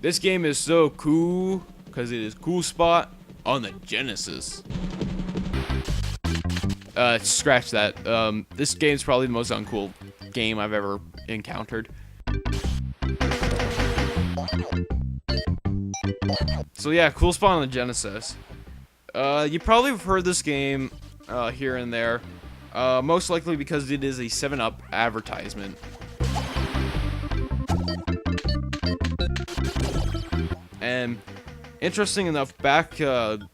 This game is so cool because it is Cool Spot on the Genesis. Scratch that. This game's probably the most uncool game I've ever encountered. So yeah, Cool Spot on the Genesis. You probably have heard this game here and there. Most likely because it is a 7-Up advertisement. And interesting enough, back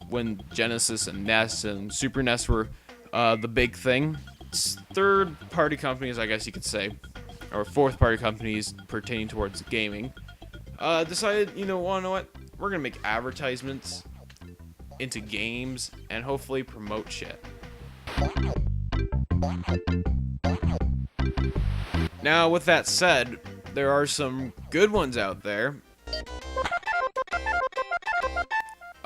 when Genesis and NES and Super NES were the big thing, third-party companies, I guess you could say, or fourth-party companies pertaining towards gaming, decided, you know what? We're gonna make advertisements into games and hopefully promote shit. Now, with that said, there are some good ones out there.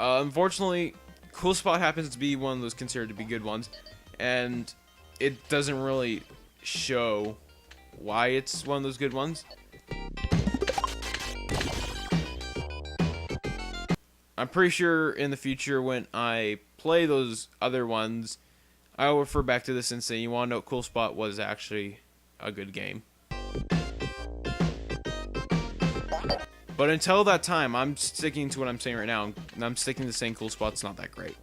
Unfortunately, Cool Spot happens to be one of those considered to be good ones, and it doesn't really show why it's one of those good ones. I'm pretty sure in the future when I play those other ones, I'll refer back to this and say, you want to know, Cool Spot was actually a good game. But until that time, I'm sticking to what I'm saying right now. I'm sticking to saying Cool Spot's not that great.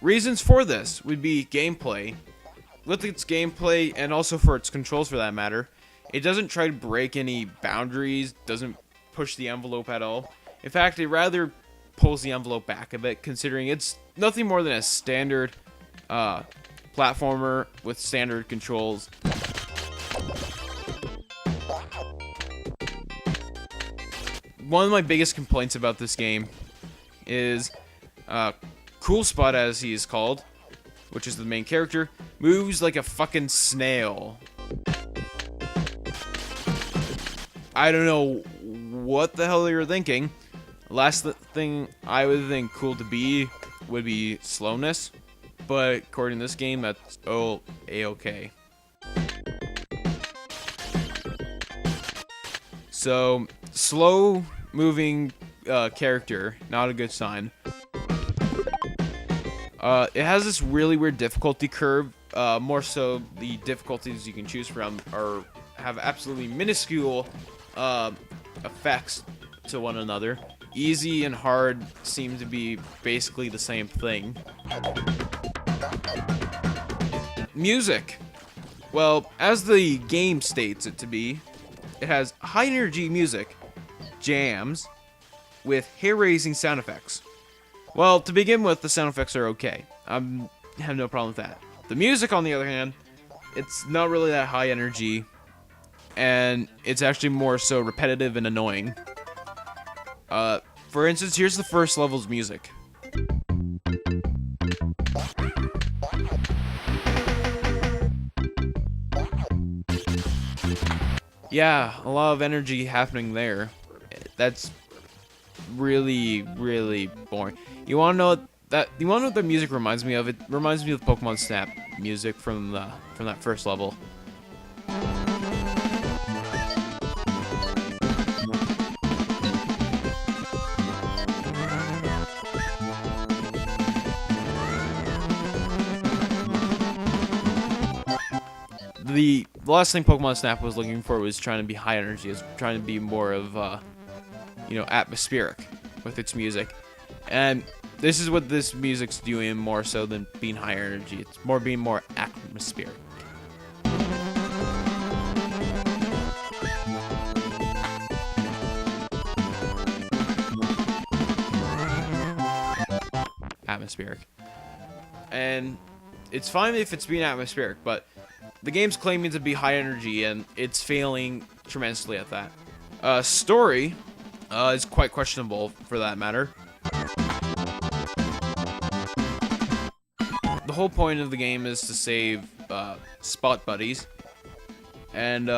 Reasons for this would be gameplay. With its gameplay, and also for its controls for that matter, it doesn't try to break any boundaries, doesn't push the envelope at all. In fact, it rather pulls the envelope back a bit, considering it's nothing more than a standard platformer with standard controls. One of my biggest complaints about this game is Cool Spot, as he is called, which is the main character, moves like a fucking snail. I don't know what the hell you're thinking. Last thing I would think cool to be would be slowness, but according to this game, that's A-okay. So, slow moving character, not a good sign. It has this really weird difficulty curve. More so, the difficulties you can choose from have absolutely minuscule effects to one another. Easy and hard seem to be basically the same thing. Music. Well, as the game states it to be, it has high energy music, jams, with hair-raising sound effects. Well, to begin with, the sound effects are okay. I have no problem with that. The music, on the other hand, it's not really that high energy, and it's actually more so repetitive and annoying. For instance, here's the first level's music. Yeah, a lot of energy happening there. That's really, really boring. You wanna know what the music reminds me of? It reminds me of Pokemon Snap music from that first level. The last thing Pokemon Snap was looking for was trying to be high energy. It was trying to be more of, atmospheric with its music. And this is what this music's doing more so than being high energy. It's being more atmospheric. Atmospheric. And it's fine if it's being atmospheric, but the game's claiming to be high energy, and it's failing tremendously at that. Story is quite questionable, for that matter. The whole point of the game is to save spot buddies, and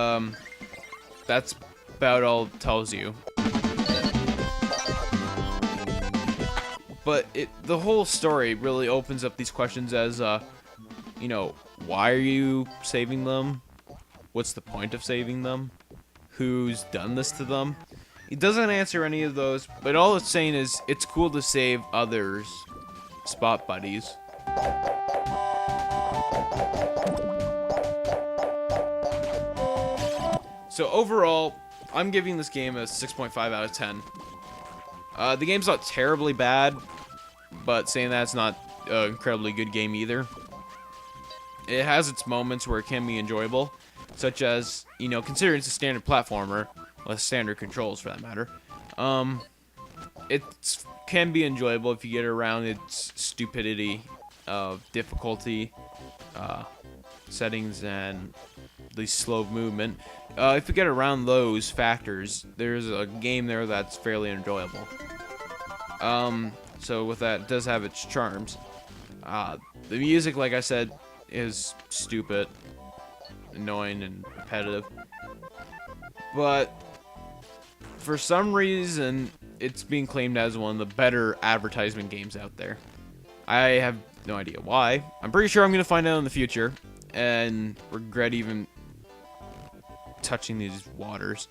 that's about all it tells you. But the whole story really opens up these questions as, why are you saving them? what's the point of saving them? Who's done this to them? It doesn't answer any of those, but all it's saying is it's cool to save others' spot buddies. So overall, I'm giving this game a 6.5 out of 10. The game's not terribly bad, but saying that, it's not an incredibly good game either. It has its moments where it can be enjoyable, such as, you know, considering it's a standard platformer, with standard controls for that matter, it can be enjoyable if you get around its stupidity of difficulty, settings, and the slow movement. If you get around those factors, there's a game there that's fairly enjoyable. So with that, it does have its charms. The music, like I said, is stupid, annoying, and repetitive. But for some reason, it's being claimed as one of the better advertisement games out there. I have no idea why. I'm pretty sure I'm going to find out in the future and regret even touching these waters.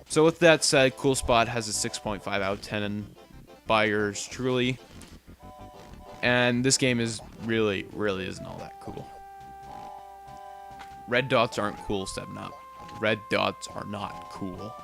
So with that said, Cool Spot has a 6.5 out of 10 by yours truly. And this game is really isn't all that cool. Red dots aren't cool, 7-Up. Red dots are not cool.